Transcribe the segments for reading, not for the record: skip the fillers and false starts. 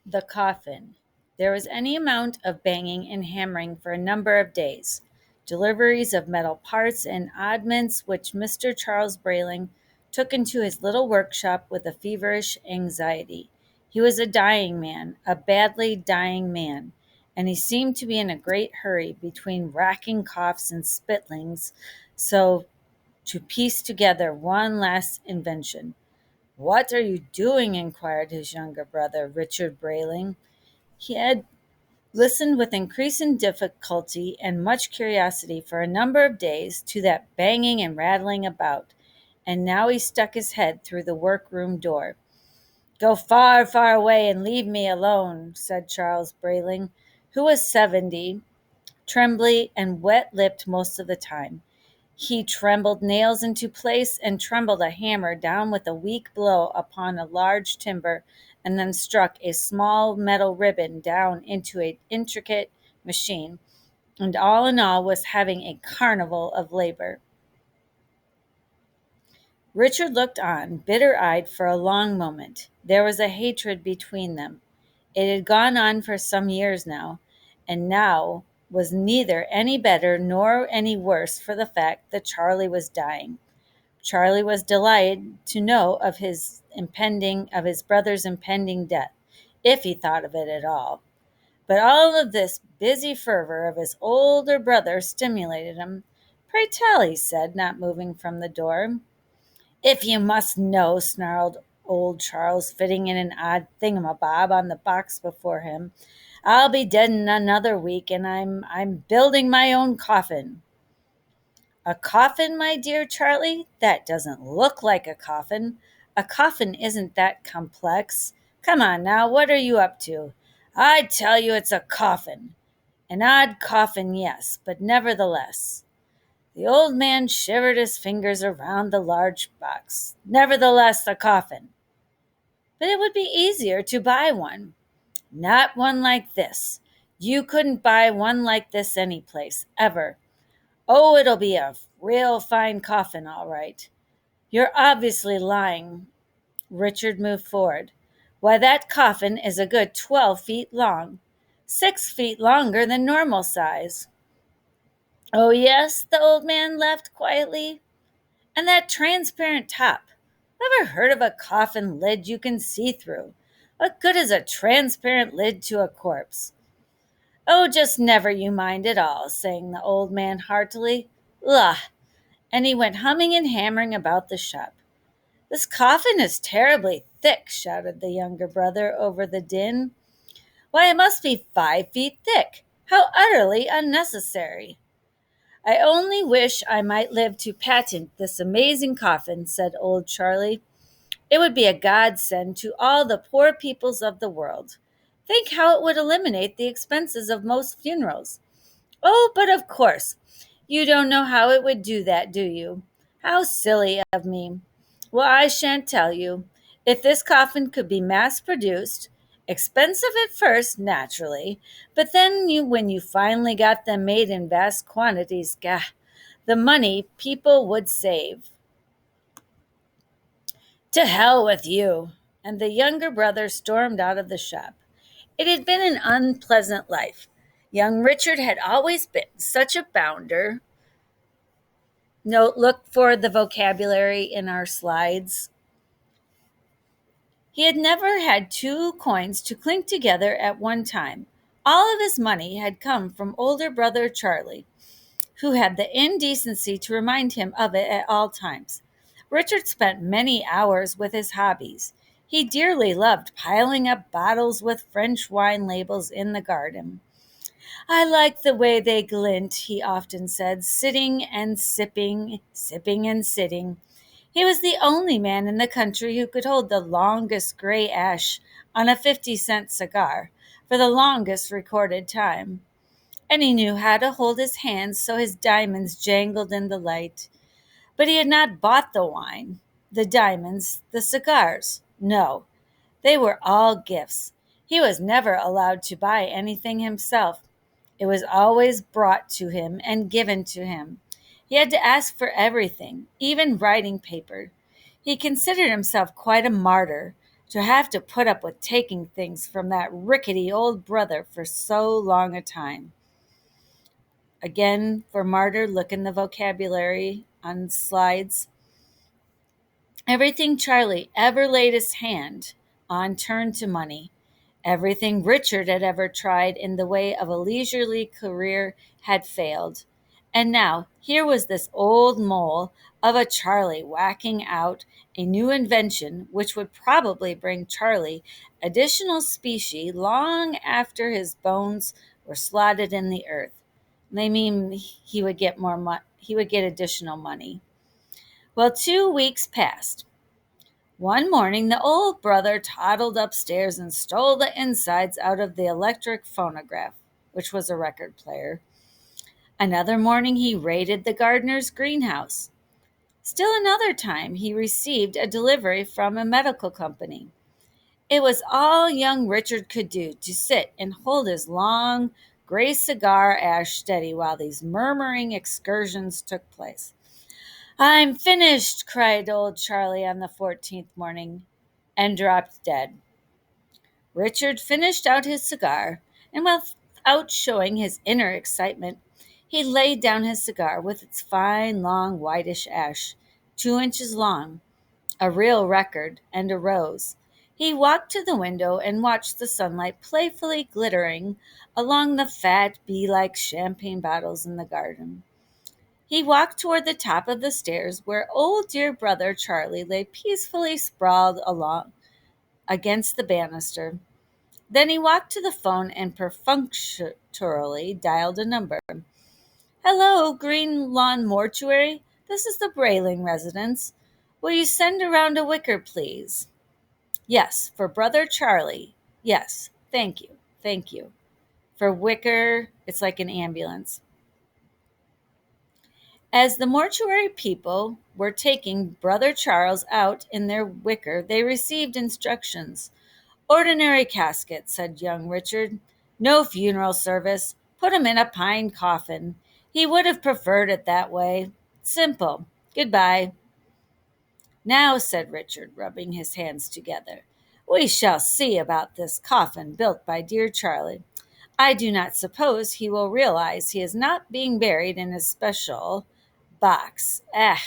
The coffin. There was any amount of banging and hammering for a number of days. Deliveries of metal parts and oddments which Mr. Charles Brayling took into his little workshop with a feverish anxiety. He was a dying man, a badly dying man, and he seemed to be in a great hurry between racking coughs and spitlings, so to piece together one last invention. "What are you doing?" inquired his younger brother, Richard Brayling. He had listened with increasing difficulty and much curiosity for a number of days to that banging and rattling about, and now he stuck his head through the workroom door. "Go far, far away and leave me alone," said Charles Brayling, who was 70, trembly and wet-lipped most of the time. He trembled nails into place and trembled a hammer down with a weak blow upon a large timber, and then struck a small metal ribbon down into an intricate machine, and all in all was having a carnival of labor. Richard looked on, bitter-eyed, for a long moment. There was a hatred between them. It had gone on for some years now, and now was neither any better nor any worse for the fact that Charlie was dying. Charlie was delighted to know of his brother's impending death, if he thought of it at all. But all of this busy fervor of his older brother stimulated him. "Pray tell," he said, not moving from the door. "If you must know," snarled old Charles, fitting in an odd thingamabob on the box before him, "I'll be dead in another week, and I'm building my own coffin." "A coffin, my dear Charlie? That doesn't look like a coffin. A coffin isn't that complex. Come on now, what are you up to?" "I tell you it's a coffin." "An odd coffin, yes, but nevertheless." The old man shivered his fingers around the large box. "Nevertheless, a coffin." "But it would be easier to buy one." "Not one like this. You couldn't buy one like this any place, ever. Oh, it'll be a real fine coffin, all right." "You're obviously lying." Richard moved forward. "Why, that coffin is a good 12 feet long, 6 feet longer than normal size." "Oh, yes," the old man laughed quietly. "And that transparent top. Ever heard of a coffin lid you can see through? What good is a transparent lid to a corpse?" "Oh, just never you mind at all," sang the old man heartily. "La!" And he went humming and hammering about the shop. "This coffin is terribly thick," shouted the younger brother over the din. "Why, it must be 5 feet thick. How utterly unnecessary." "I only wish I might live to patent this amazing coffin," said old Charlie. "It would be a godsend to all the poor peoples of the world. Think how it would eliminate the expenses of most funerals." "Oh, but of course. You don't know how it would do that, do you? How silly of me. Well, I shan't tell you. If this coffin could be mass produced, expensive at first, naturally, but then when you finally got them made in vast quantities, gah, the money people would save." "To hell with you." And the younger brother stormed out of the shop. It had been an unpleasant life. Young Richard had always been such a bounder. Note, look for the vocabulary in our slides. He had never had two coins to clink together at one time. All of his money had come from older brother Charlie, who had the indecency to remind him of it at all times. Richard spent many hours with his hobbies. He dearly loved piling up bottles with French wine labels in the garden. "I like the way they glint," he often said, sitting and sipping, sipping and sitting. He was the only man in the country who could hold the longest gray ash on a 50-cent cigar for the longest recorded time. And he knew how to hold his hands so his diamonds jangled in the light. But he had not bought the wine, the diamonds, the cigars. No, they were all gifts. He was never allowed to buy anything himself. It was always brought to him and given to him. He had to ask for everything, even writing paper. He considered himself quite a martyr, To have to put up with taking things from that rickety old brother for so long a time. Again, for martyr, look in the vocabulary on slides. Everything Charlie ever laid his hand on turned to money. Everything Richard had ever tried in the way of a leisurely career had failed. And now here was this old mole of a Charlie whacking out a new invention which would probably bring Charlie additional specie long after his bones were slotted in the earth. They mean he would get he would get additional money. Well, 2 weeks passed. One morning, the old brother toddled upstairs and stole the insides out of the electric phonograph, which was a record player. Another morning, he raided the gardener's greenhouse. Still another time, he received a delivery from a medical company. It was all young Richard could do to sit and hold his long, gray cigar ash steady while these murmuring excursions took place. "I'm finished," cried old Charlie on the 14th morning, and dropped dead. Richard finished out his cigar, and without showing his inner excitement, he laid down his cigar with its fine, long, whitish ash, 2 inches long, a real record, and arose. He walked to the window and watched the sunlight playfully glittering along the fat, bee-like champagne bottles in the garden. He walked toward the top of the stairs where old dear brother Charlie lay peacefully sprawled along against the banister. Then he walked to the phone and perfunctorily dialed a number. "Hello, Green Lawn Mortuary. This is the Brayling residence. Will you send around a wicker, please?" "Yes, for brother Charlie. Yes, thank you, thank you." For wicker, it's like an ambulance. As the mortuary people were taking Brother Charles out in their wicker, they received instructions. "Ordinary casket," said young Richard. "No funeral service. Put him in a pine coffin. He would have preferred it that way. Simple. Goodbye." "Now," said Richard, rubbing his hands together, "we shall see about this coffin built by dear Charlie. I do not suppose he will realize he is not being buried in his special box. Ah."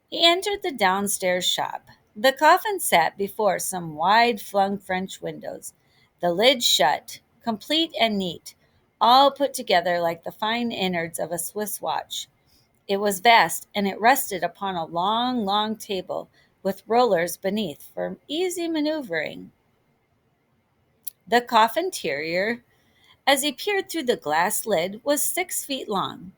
He entered the downstairs shop. The coffin sat before some wide-flung French windows, the lid shut, complete and neat, all put together like the fine innards of a Swiss watch. It was vast, and it rested upon a long, long table with rollers beneath for easy maneuvering. The coffin interior, as he peered through the glass lid, was 6 feet long.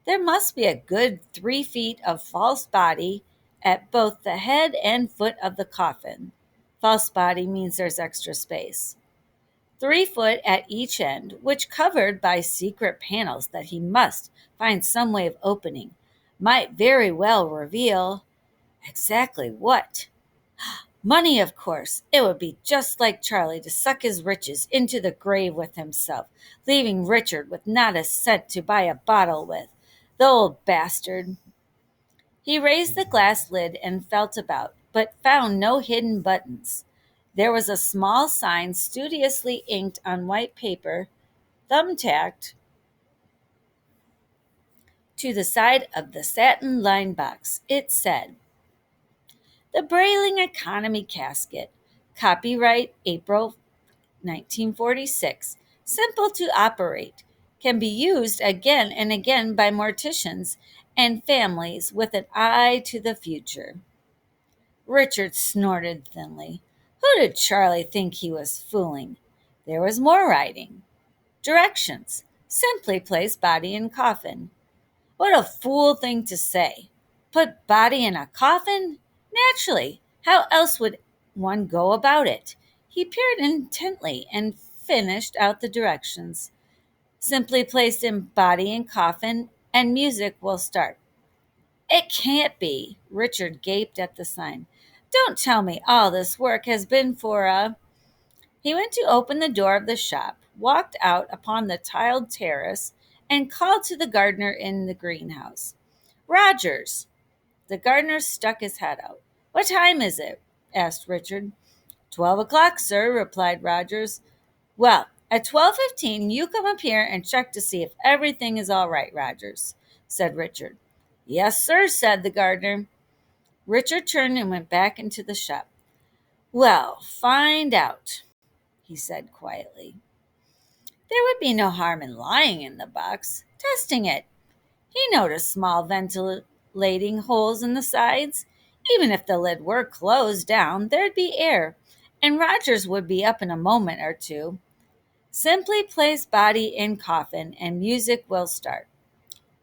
There must be a good 3 feet of false body at both the head and foot of the coffin. False body means there's extra space. 3 foot at each end, which, covered by secret panels that he must find some way of opening, might very well reveal exactly what. Money, of course. It would be just like Charlie to suck his riches into the grave with himself, leaving Richard with not a cent to buy a bottle with. The old bastard. He raised the glass lid and felt about, but found no hidden buttons. There was a small sign studiously inked on white paper, thumbtacked to the side of the satin-lined box. It said, "The Brayling Economy Casket. Copyright April 1946. Simple to operate. Can be used again and again by morticians and families with an eye to the future." Richard snorted thinly. Who did Charlie think he was fooling? There was more writing. Directions. Simply place body in coffin. What a fool thing to say. Put body in a coffin? Naturally. How else would one go about it? He peered intently and finished out the directions. Simply place in body in coffin, and music will start. It can't be. Richard gaped at the sign. Don't tell me all this work has been for a... He went to open the door of the shop, walked out upon the tiled terrace, and called to the gardener in the greenhouse. "Rogers." The gardener stuck his head out. "What time is it?" asked Richard. "12 o'clock, sir," replied Rogers. "Well, at 12:15 you come up here and check to see if everything is all right, Rogers," said Richard. "Yes, sir," said the gardener. Richard turned and went back into the shop. "Well, find out," he said quietly. There would be no harm in lying in the box, testing it. He noticed small ventilating holes in the sides. Even if the lid were closed down, there'd be air, and Rogers would be up in a moment or two. Simply place body in coffin, and music will start.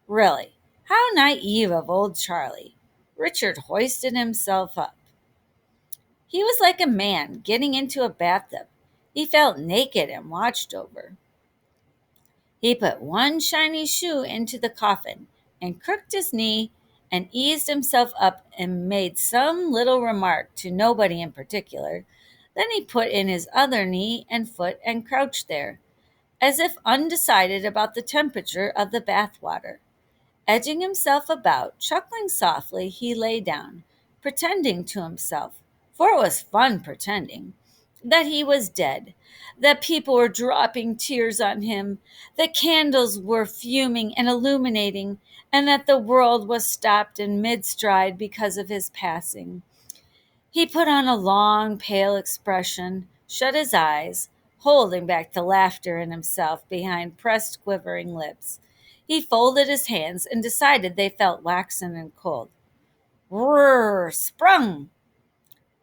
Really, how naive of old Charlie. Richard hoisted himself up. He was like a man getting into a bathtub. He felt naked and watched over. He put one shiny shoe into the coffin and crooked his knee and eased himself up and made some little remark to nobody in particular. Then he put in his other knee and foot and crouched there, as if undecided about the temperature of the bath water. Edging himself about, chuckling softly, he lay down, pretending to himself, for it was fun pretending, that he was dead, that people were dropping tears on him, that candles were fuming and illuminating, and that the world was stopped in mid-stride because of his passing. He put on a long, pale expression, shut his eyes, holding back the laughter in himself behind pressed, quivering lips. He folded his hands and decided they felt waxen and cold. Whirr! Sprung!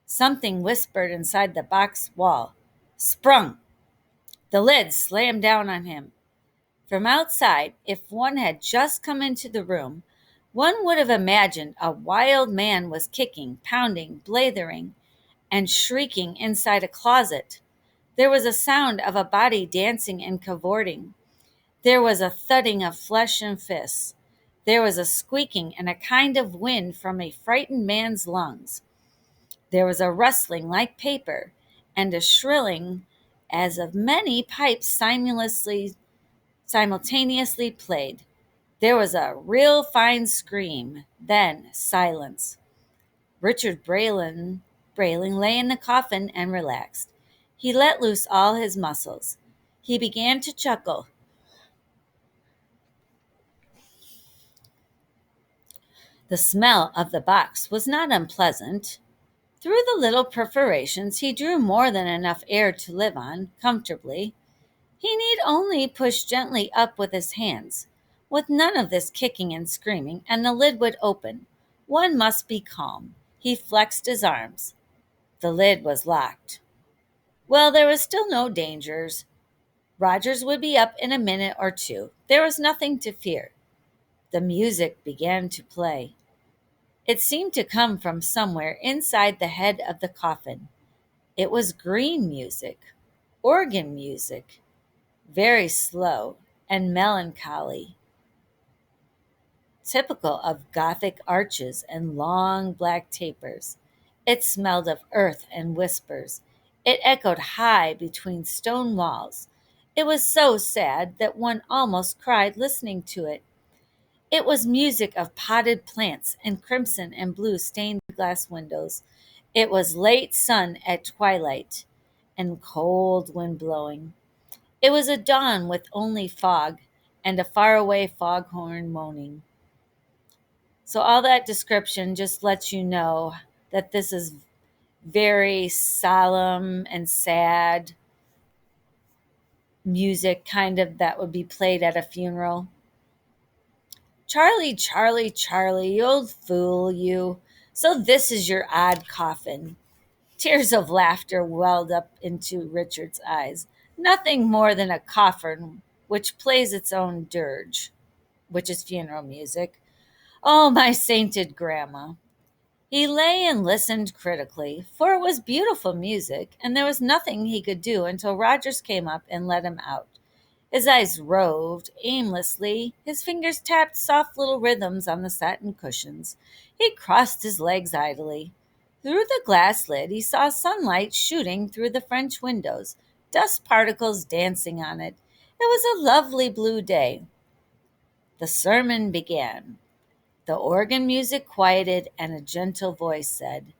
Something whispered inside the box wall. Sprung! The lid slammed down on him. From outside, if one had just come into the room, one would have imagined a wild man was kicking, pounding, blathering, and shrieking inside a closet. There was a sound of a body dancing and cavorting. There was a thudding of flesh and fists. There was a squeaking and a kind of wind from a frightened man's lungs. There was a rustling like paper, and a shrilling as of many pipes simultaneously played. There was a real fine scream, then silence. Richard Brayling lay in the coffin and relaxed. He let loose all his muscles. He began to chuckle. The smell of the box was not unpleasant. Through the little perforations he drew more than enough air to live on comfortably. He need only push gently up with his hands, with none of this kicking and screaming, and the lid would open. One must be calm. He flexed his arms. The lid was locked. Well, there was still no dangers. Rogers would be up in a minute or two. There was nothing to fear. The music began to play. It seemed to come from somewhere inside the head of the coffin. It was green music, organ music, very slow and melancholy, typical of Gothic arches and long black tapers. It smelled of earth and whispers. It echoed high between stone walls. It was so sad that one almost cried listening to it. It was music of potted plants and crimson and blue stained glass windows. It was late sun at twilight and cold wind blowing. It was a dawn with only fog and a faraway foghorn moaning. So all that description just lets you know that this is very solemn and sad music, kind of that would be played at a funeral. Charlie, Charlie, Charlie, you old fool, you. So this is your odd coffin. Tears of laughter welled up into Richard's eyes. Nothing more than a coffin which plays its own dirge, which is funeral music. Oh, my sainted grandma. He lay and listened critically, for it was beautiful music, and there was nothing he could do until Rogers came up and let him out. His eyes roved aimlessly. His fingers tapped soft little rhythms on the satin cushions. He crossed his legs idly. Through the glass lid, he saw sunlight shooting through the French windows, dust particles dancing on it. It was a lovely blue day. The sermon began. The organ music quieted, and a gentle voice said,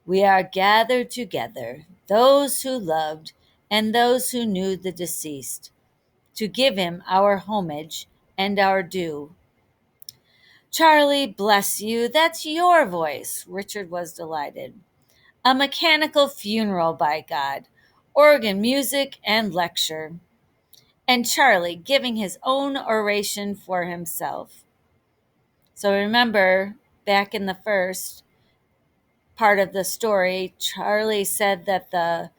We are gathered together, those who loved and those who knew the deceased, to give him our homage and our due. Charlie, bless you, that's your voice. Richard was delighted. A mechanical funeral, by God. Organ music and lecture. And Charlie giving his own oration for himself. So remember, back in the first part of the story, Charlie said that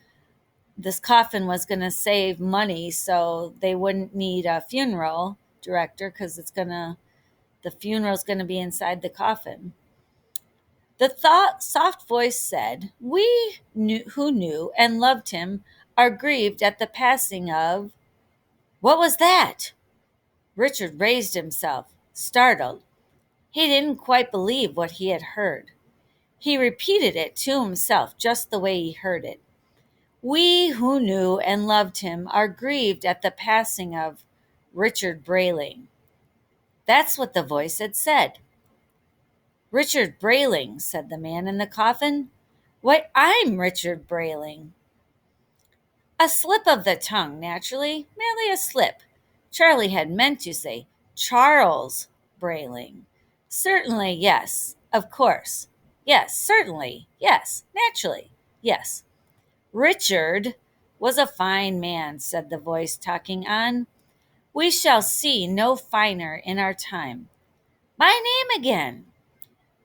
this coffin was going to save money, so they wouldn't need a funeral director because the funeral's going to be inside the coffin. The soft voice said, who knew and loved him are grieved at the passing of. What was that? Richard raised himself, startled. He didn't quite believe what he had heard. He repeated it to himself just the way he heard it. We who knew and loved him are grieved at the passing of Richard Brayling. That's what the voice had said. Richard Brayling, said the man in the coffin. Why, I'm Richard Brayling. A slip of the tongue, naturally, merely a slip. Charlie had meant to say Charles Brayling. Certainly, yes, of course. Yes, certainly, yes, naturally, yes. Richard was a fine man, said the voice, talking on. We shall see no finer in our time. My name again.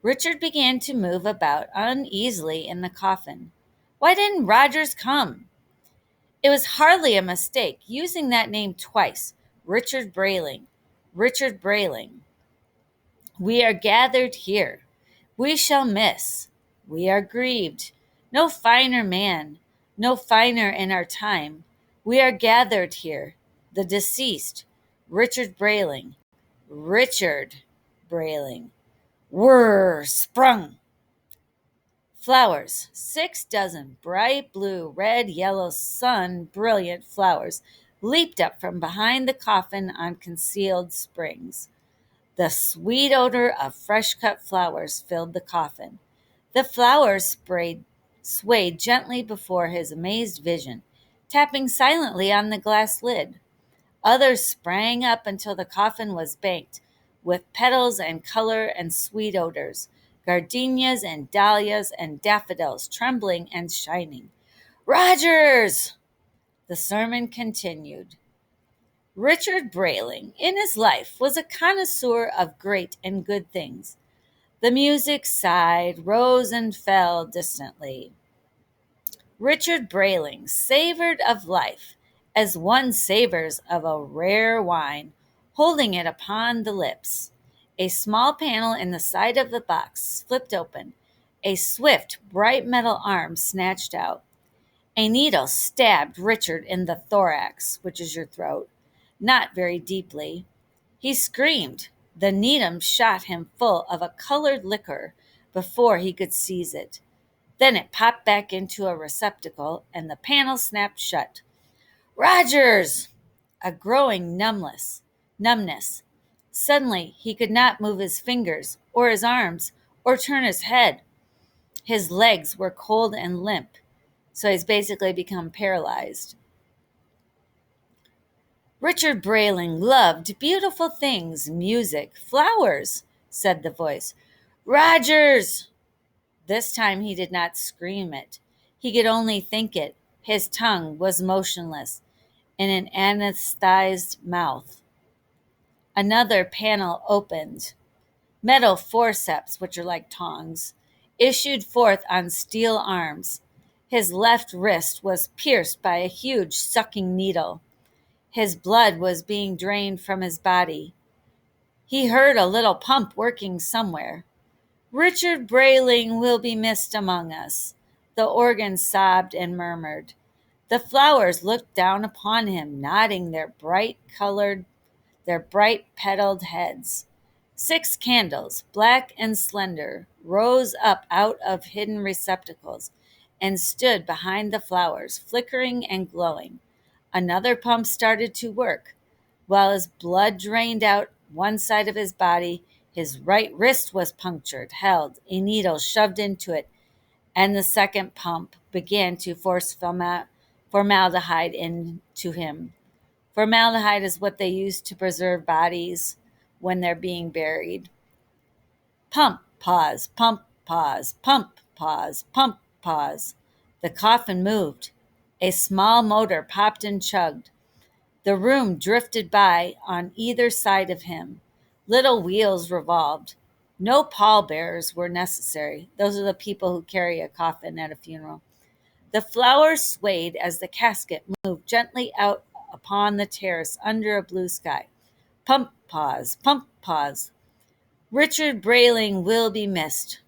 Richard began to move about uneasily in the coffin. Why didn't Rogers come? It was hardly a mistake, using that name twice. Richard Brayling. Richard Brayling. We are gathered here. We shall miss. We are grieved. No finer man, no finer in our time. We are gathered here. The deceased, Richard Brayling. Richard Brayling. Whirr, sprung. Flowers, 6 dozen bright blue, red, yellow, brilliant flowers leaped up from behind the coffin on concealed springs. The sweet odor of fresh cut flowers filled the coffin. The flowers swayed gently before his amazed vision, tapping silently on the glass lid. Others sprang up until the coffin was banked with petals and color and sweet odors, gardenias and dahlias and daffodils trembling and shining. Rogers! The sermon continued. Richard Brayling, in his life, was a connoisseur of great and good things. The music sighed, rose and fell distantly. Richard Brayling savored of life as one savors of a rare wine, holding it upon the lips. A small panel in the side of the box flipped open. A swift, bright metal arm snatched out. A needle stabbed Richard in the thorax, which is your throat, not very deeply. He screamed. The needle shot him full of a colored liquor before he could seize it. Then it popped back into a receptacle, and the panel snapped shut. Rogers! A growing numbness. Suddenly, he could not move his fingers, or his arms, or turn his head. His legs were cold and limp, so he's basically become paralyzed. Richard Brayling loved beautiful things, music, flowers, said the voice. Rogers! This time he did not scream it. He could only think it. His tongue was motionless in an anesthetized mouth. Another panel opened. Metal forceps, which are like tongs, issued forth on steel arms. His left wrist was pierced by a huge sucking needle. His blood was being drained from his body. He heard a little pump working somewhere. Richard Brayling will be missed among us, the organ sobbed and murmured. The flowers looked down upon him, nodding their bright petaled heads. 6 candles, black and slender, rose up out of hidden receptacles and stood behind the flowers, flickering and glowing. Another pump started to work. While his blood drained out one side of his body, his right wrist was punctured, held, a needle shoved into it, and the second pump began to force formaldehyde into him. Formaldehyde is what they use to preserve bodies when they're being buried. Pump, pause, pump, pause, pump, pause, pump, pause. The coffin moved. A small motor popped and chugged. The room drifted by on either side of him. Little wheels revolved. No pallbearers were necessary. Those are the people who carry a coffin at a funeral. The flowers swayed as the casket moved gently out upon the terrace under a blue sky. Pump, pause, pump, pause. Richard Brayling will be missed.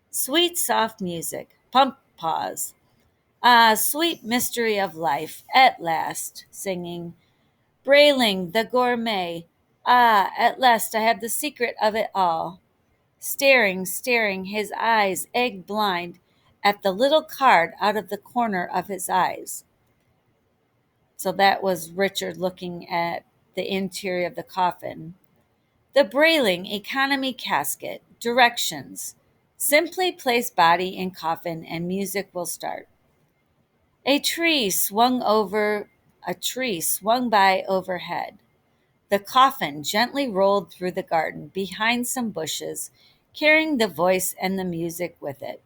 Sweet, soft music. Pump, pause. Ah, sweet mystery of life, at last, singing. Brayling, the gourmet. Ah, at last I have the secret of it all. Staring, staring, his eyes egg blind at the little card out of the corner of his eyes. So that was Richard looking at the interior of the coffin. The Brayling Economy Casket. Directions. Simply place body in coffin and music will start. A tree swung by overhead. The coffin gently rolled through the garden behind some bushes, carrying the voice and the music with it.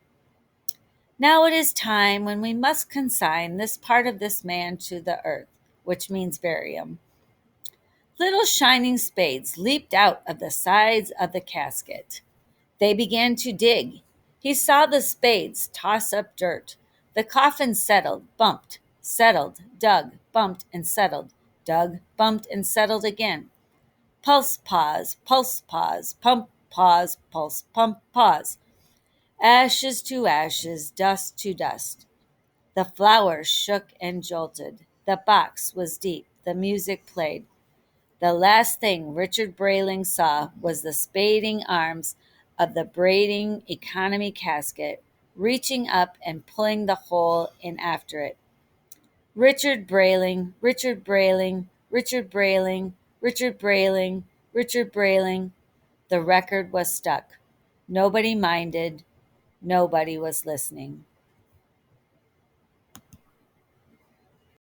Now it is time when we must consign this part of this man to the earth, which means bury him. Little shining spades leaped out of the sides of the casket. They began to dig. He saw the spades toss up dirt. The coffin settled, bumped, settled, dug, bumped, and settled, dug, bumped, and settled again. Pulse, pause, pump, pause, pulse, pump, pause. Ashes to ashes, dust to dust. The flowers shook and jolted. The box was deep. The music played. The last thing Richard Brayling saw was the spading arms of the braiding economy casket reaching up and pulling the hole in after it. Richard Brayling, Richard Brayling, Richard Brayling, Richard Brayling, Richard Brayling. The record was stuck. Nobody minded. Nobody was listening.